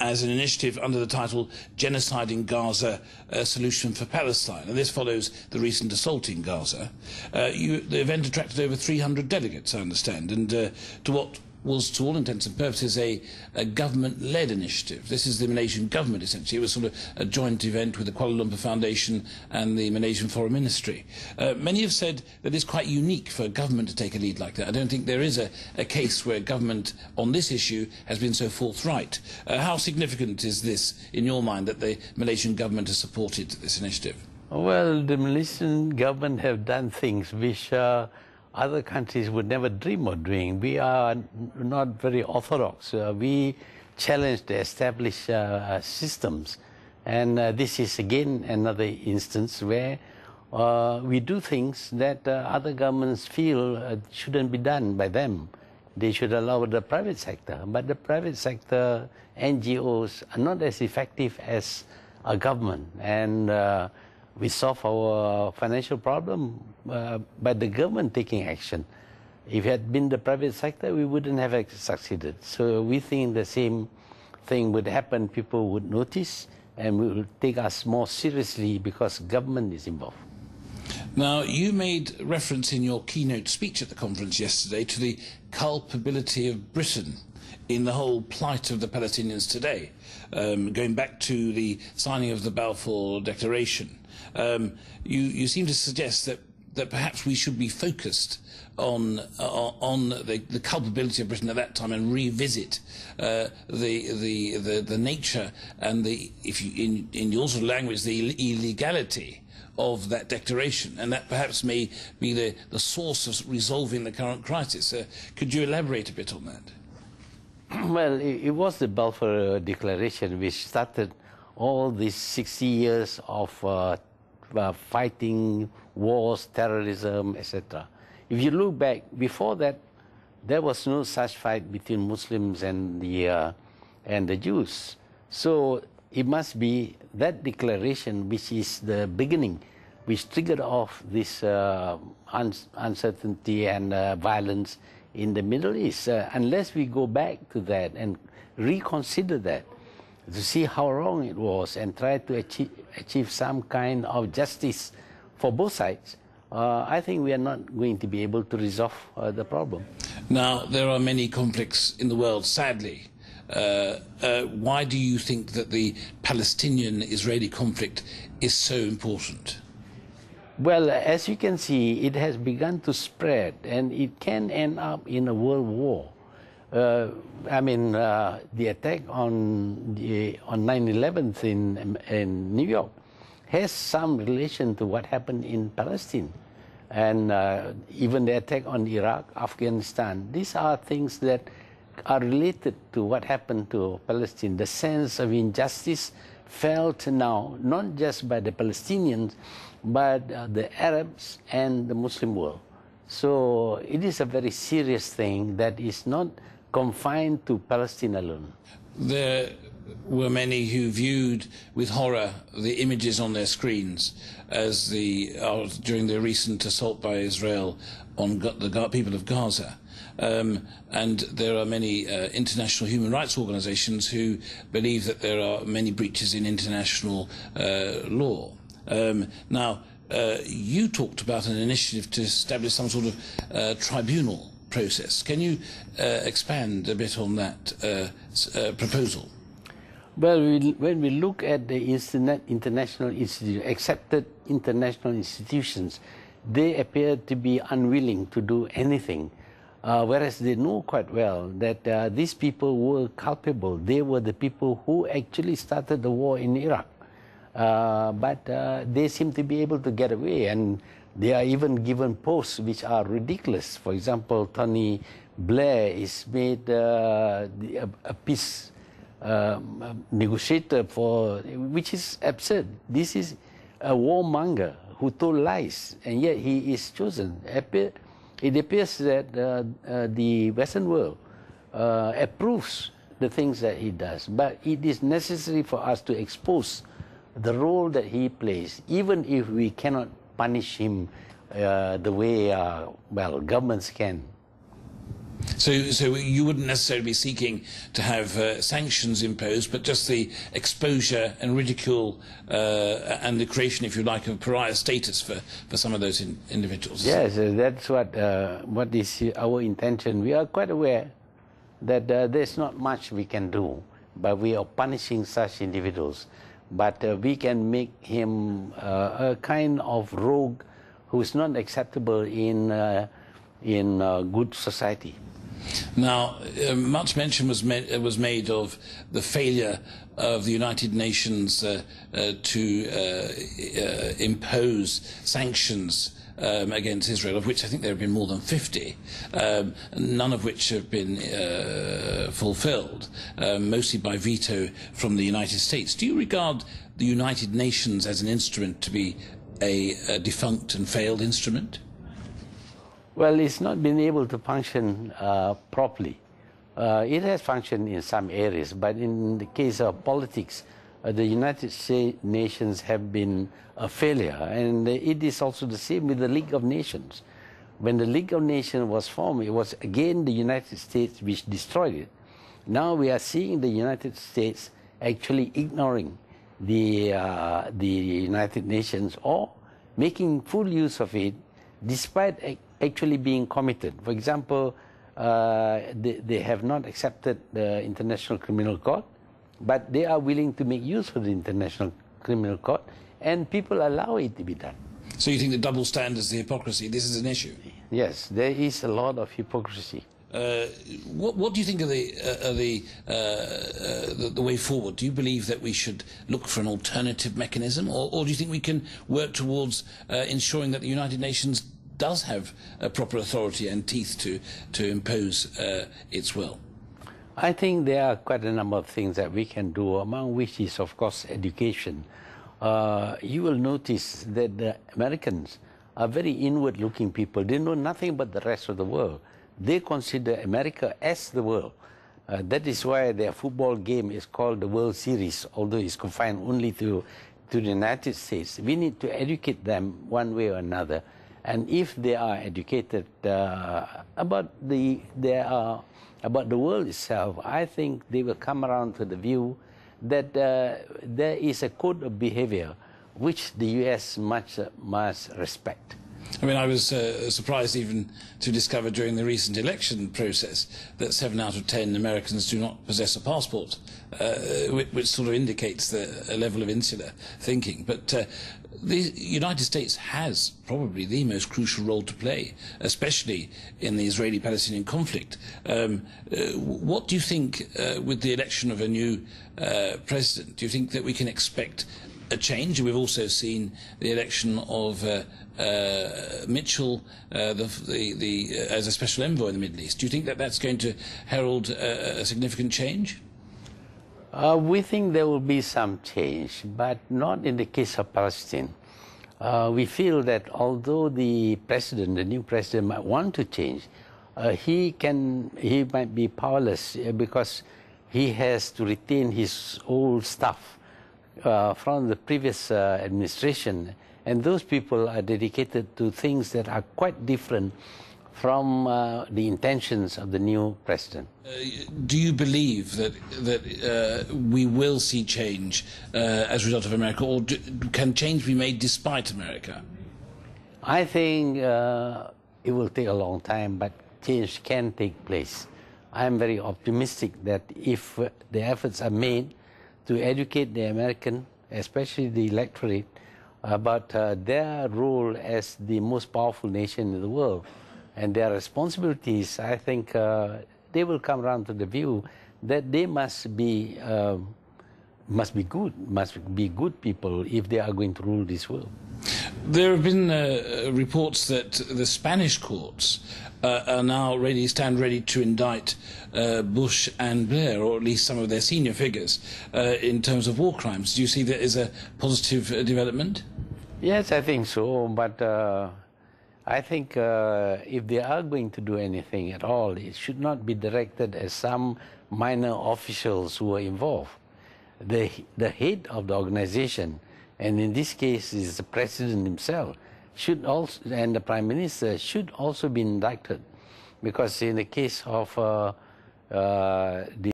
as an initiative under the title Genocide in Gaza, a Solution for Palestine. And this follows the recent assault in Gaza. The event attracted over 300 delegates, I understand, and to what was, to all intents and purposes, a government-led initiative. This is the Malaysian government, essentially. It was sort of a joint event with the Kuala Lumpur Foundation and the Malaysian Foreign Ministry. Many have said that it's quite unique for a government to take a lead like that. I don't think there is a case where government on this issue has been so forthright. How significant is this, in your mind, that the Malaysian government has supported this initiative? Well, the Malaysian government have done things which other countries would never dream of doing. We are not very orthodox. We challenge the established systems. And this is again another instance where we do things that other governments feel shouldn't be done by them. They should allow the private sector. But the private sector, NGOs, are not as effective as a government. And we solve our financial problem by the government taking action. If it had been the private sector, we wouldn't have succeeded. So we think the same thing would happen. People would notice and will take us more seriously because government is involved. Now, you made reference in your keynote speech at the conference yesterday to the culpability of Britain in the whole plight of the Palestinians today, going back to the signing of the Balfour Declaration. You seem to suggest that perhaps we should be focused on the culpability of Britain at that time and revisit the nature and the, if you, in your sort of language, the illegality of that declaration, and that perhaps may be the source of resolving the current crisis. Could you elaborate a bit on that? Well, it was the Balfour Declaration which started all these 60 years of fighting wars, terrorism, etc. If you look back, before that, there was no such fight between Muslims and the Jews. So it must be that declaration which is the beginning, which triggered off this uncertainty and violence in the Middle East. Unless we go back to that and reconsider that, to see how wrong it was and try to achieve some kind of justice for both sides, I think we are not going to be able to resolve the problem. Now, there are many conflicts in the world, sadly. Why do you think that the Palestinian-Israeli conflict is so important? Well, as you can see, it has begun to spread, and it can end up in a world war. I mean, the attack on 9/11 in New York has some relation to what happened in Palestine, and even the attack on Iraq, Afghanistan. These are things that are related to what happened to Palestine. The sense of injustice felt now, not just by the Palestinians, but the Arabs and the Muslim world. So it is a very serious thing that is not confined to Palestine alone. There were many who viewed with horror the images on their screens as during the recent assault by Israel on the people of Gaza. And there are many international human rights organizations who believe that there are many breaches in international law. Now, you talked about an initiative to establish some sort of tribunal process. Can you expand a bit on that proposal? Well, when we look at the international institutions, accepted international institutions, they appear to be unwilling to do anything. Whereas they know quite well that these people were culpable. They were the people who actually started the war in Iraq. But they seem to be able to get away, and they are even given posts which are ridiculous. For example, Tony Blair is made a peace negotiator, which is absurd. This is a warmonger who told lies, and yet he is chosen. It appears that the Western world approves the things that he does, but it is necessary for us to expose the role that he plays, even if we cannot punish him the way, well, governments can. So you wouldn't necessarily be seeking to have sanctions imposed, but just the exposure and ridicule and the creation, if you like, of pariah status for some of those individuals. Yes, that's what is our intention. We are quite aware that there's not much we can do, but we are punishing such individuals. But we can make him a kind of rogue who is not acceptable in good society. Now, much mention was made of the failure of the United Nations to impose sanctions against Israel, of which I think there have been more than 50, none of which have been fulfilled, mostly by veto from the United States. Do you regard the United Nations as an instrument to be a defunct and failed instrument? Well, it's not been able to function properly. It has functioned in some areas, but in the case of politics, the United Nations have been a failure, and it is also the same with the League of Nations. When the League of Nations was formed, it was again the United States which destroyed it. Now we are seeing the United States actually ignoring the United Nations or making full use of it despite actually being committed. For example, they have not accepted the International Criminal Court, but they are willing to make use of the International Criminal Court, and people allow it to be done. So you think the double standards, the hypocrisy, this is an issue? Yes, there is a lot of hypocrisy. What do you think of the way forward? Do you believe that we should look for an alternative mechanism, or do you think we can work towards ensuring that the United Nations does have a proper authority and teeth to impose its will? I think there are quite a number of things that we can do, among which is, of course, education. You will notice that the Americans are very inward-looking people. They know nothing but the rest of the world. They consider America as the world. That is why their football game is called the World Series, although it's confined only to the United States. We need to educate them one way or another. And if they are educated about the world itself, I think they will come around to the view that there is a code of behavior which the U.S. must respect. I mean, I was surprised even to discover during the recent election process that 7 out of 10 Americans do not possess a passport, which sort of indicates a level of insular thinking. But the United States has probably the most crucial role to play, especially in the Israeli-Palestinian conflict. What do you think, with the election of a new president, do you think that we can expect a change? We've also seen the election of Mitchell as a special envoy in the Middle East. Do you think that that's going to herald a significant change? We think there will be some change, but not in the case of Palestine. We feel that although the new president might want to change, he might be powerless because he has to retain his old staff from the previous administration, and those people are dedicated to things that are quite different from the intentions of the new president. Do you believe that we will see change as a result of America, or can change be made despite America? I think it will take a long time, but change can take place. I am very optimistic that if the efforts are made to educate the American, especially the electorate, about their role as the most powerful nation in the world and their responsibilities, I think they will come around to the view that they must be good people if they are going to rule this world. There have been reports that the Spanish courts are now stand ready to indict Bush and Blair, or at least some of their senior figures, in terms of war crimes. Do you see that as a positive development? Yes, I think so, but I think if they are going to do anything at all, it should not be directed at some minor officials who are involved. The head of the organization, and in this case is the president himself, should also, and the prime minister should also be indicted, because in the case of the